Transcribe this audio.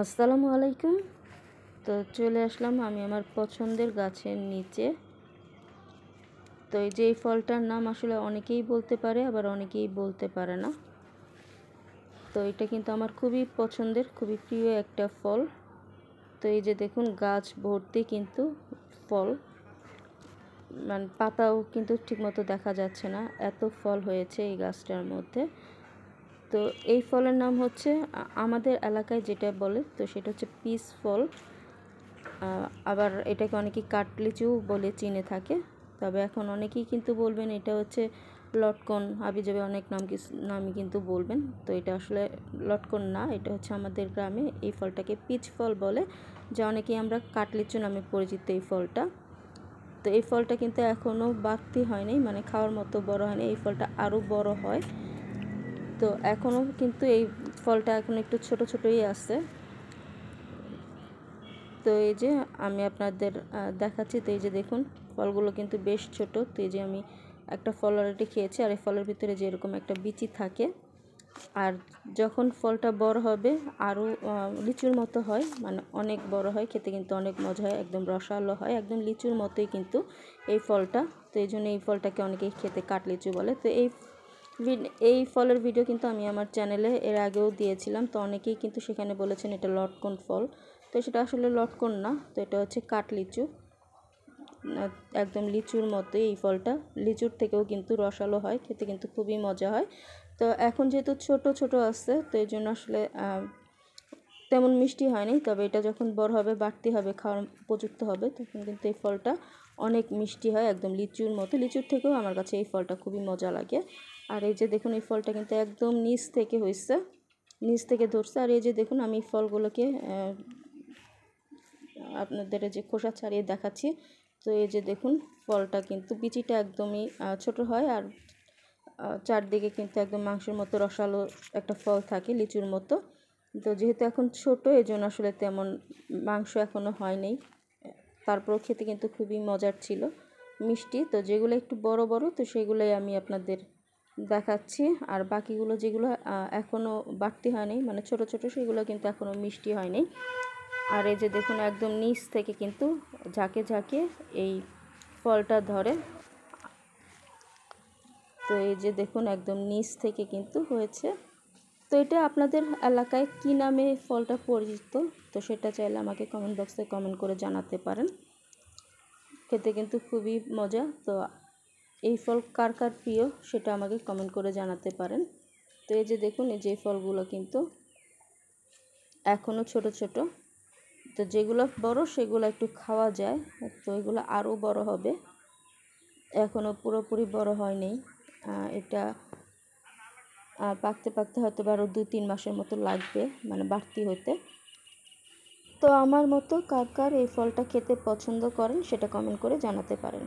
আসসালামু আলাইকুম। তো চলে আসলাম আমি আমার পছন্দের গাছের নিচে। তো এই যে এই ফলটার নাম আসলে অনেকেই বলতে পারে, আবার অনেকেই বলতে পারে না। তো এটা কিন্তু আমার খুবই পছন্দের, খুবই প্রিয় একটা ফল। তো এই যে দেখুন গাছ ভর্তি কিন্তু ফল, মানে পাতাও কিন্তু ঠিকমতো দেখা যাচ্ছে না, এত ফল হয়েছে এই গাছটার মধ্যে। তো এই ফলের নাম হচ্ছে আমাদের এলাকায় যেটা বলে, তো সেটা হচ্ছে পিস ফল। আবার এটাকে অনেকেই কাটলিচু বলে চিনে থাকে। তবে এখন অনেকেই কিন্তু বলবেন এটা হচ্ছে লটকন, হাবিজাবি অনেক নামই কিন্তু বলবেন। তো এটা আসলে লটকন না, এটা হচ্ছে আমাদের গ্রামে এই ফলটাকে পিচ ফল বলে, যা অনেকেই আমরা কাটলিচু নামে পরিচিত এই ফলটা। তো এই ফলটা কিন্তু এখনও বাড়তি হয়নি, মানে খাওয়ার মতো বড় হয়নি, এই ফলটা আরও বড় হয়। তো এখনও কিন্তু এই ফলটা এখন একটু ছোট ছোটই আছে। তো এই যে আমি আপনাদের দেখাচ্ছি। তো এই যে দেখুন ফলগুলো কিন্তু বেশ ছোট। তো এই যে আমি একটা ফল অলরেডি খেয়েছি, আর এই ফলের ভিতরে যে এরকম একটা বিচি থাকে। আর যখন ফলটা বড় হবে আরও লিচুর মতো হয়, মানে অনেক বড় হয়, খেতে কিন্তু অনেক মজা হয়, একদম রসালো হয়, একদম লিচুর মতোই কিন্তু এই ফলটা। তো এই জন্য এই ফলটাকে অনেকেই খেতে কাটলিচু বলে। তো এই ফলের ভিডিও কিন্তু আমি আমার চ্যানেলে এর আগেও দিয়েছিলাম। তো অনেকেই কিন্তু সেখানে বলেছেন এটা লটকন ফল। তো সেটা আসলে লটকন না, তো এটা হচ্ছে কাটলিচু, একদম লিচুর মতোই এই ফলটা। লিচুর থেকেও কিন্তু রসালো হয়, খেতে কিন্তু খুবই মজা হয়। তো এখন যেহেতু ছোট ছোট আছে, তো এই জন্য আসলে তেমন মিষ্টি হয়নি। তবে এটা যখন বড় হবে, বাড়তি হবে, খাওয়ার উপযুক্ত হবে, তখন কিন্তু এই ফলটা অনেক মিষ্টি হয়, একদম লিচুর মতো। লিচুর থেকেও আমার কাছে এই ফলটা খুবই মজা লাগে। আর এই যে দেখুন এই ফলটা কিন্তু একদম নিচ থেকে হয়েছে, নিচ থেকে ধরছে। আর এই যে দেখুন আমি ফলগুলোকে আপনাদের যে খোসা ছাড়িয়ে দেখাচ্ছি। তো এই যে দেখুন ফলটা কিন্তু বিচিটা একদমই ছোট হয়, আর চারদিকে কিন্তু একদম মাংসের মতো রসালো একটা ফল থাকে লিচুর মতো। তো যেহেতু এখন ছোট, এই জন্য আসলে তেমন মাংস এখনও হয়নি, তারপরও খেতে কিন্তু খুবই মজার ছিল, মিষ্টি। তো যেগুলো একটু বড় বড়, তো সেগুলোই আমি আপনাদের দেখাচ্ছি। আর বাকিগুলো যেগুলো এখনও বাড়তি হয়নি, মানে ছোট ছোট, সেগুলো কিন্তু এখনও মিষ্টি হয়নি। আর এই যে দেখুন একদম নিচ থেকে কিন্তু ঝাঁকে ঝাঁকে এই ফলটা ধরে। তো এই যে দেখুন একদম নিচ থেকে কিন্তু হয়েছে। তো এটা আপনাদের এলাকায় কী নামে ফলটা পরিচিত, তো সেটা চাইলে আমাকে কমেন্ট বক্সে কমেন্ট করে জানাতে পারেন। খেতে কিন্তু খুবই মজা। তো এই ফল কার কার প্রিয় সেটা আমাকে কমেন্ট করে জানাতে পারেন। তো এই যে দেখুন এই যে ফলগুলো কিন্তু এখনও ছোট ছোট। তো যেগুলো বড় সেগুলো একটু খাওয়া যায়, তো এগুলো আরও বড় হবে, এখনও পুরোপুরি বড় হয়নি। এটা পাকতে পাকতে হয়তো আরও 2-3 মাসের মতো লাগবে, মানে বাড়তি হতে। তো আমার মতো কার কার এই ফলটা খেতে পছন্দ করেন সেটা কমেন্ট করে জানাতে পারেন।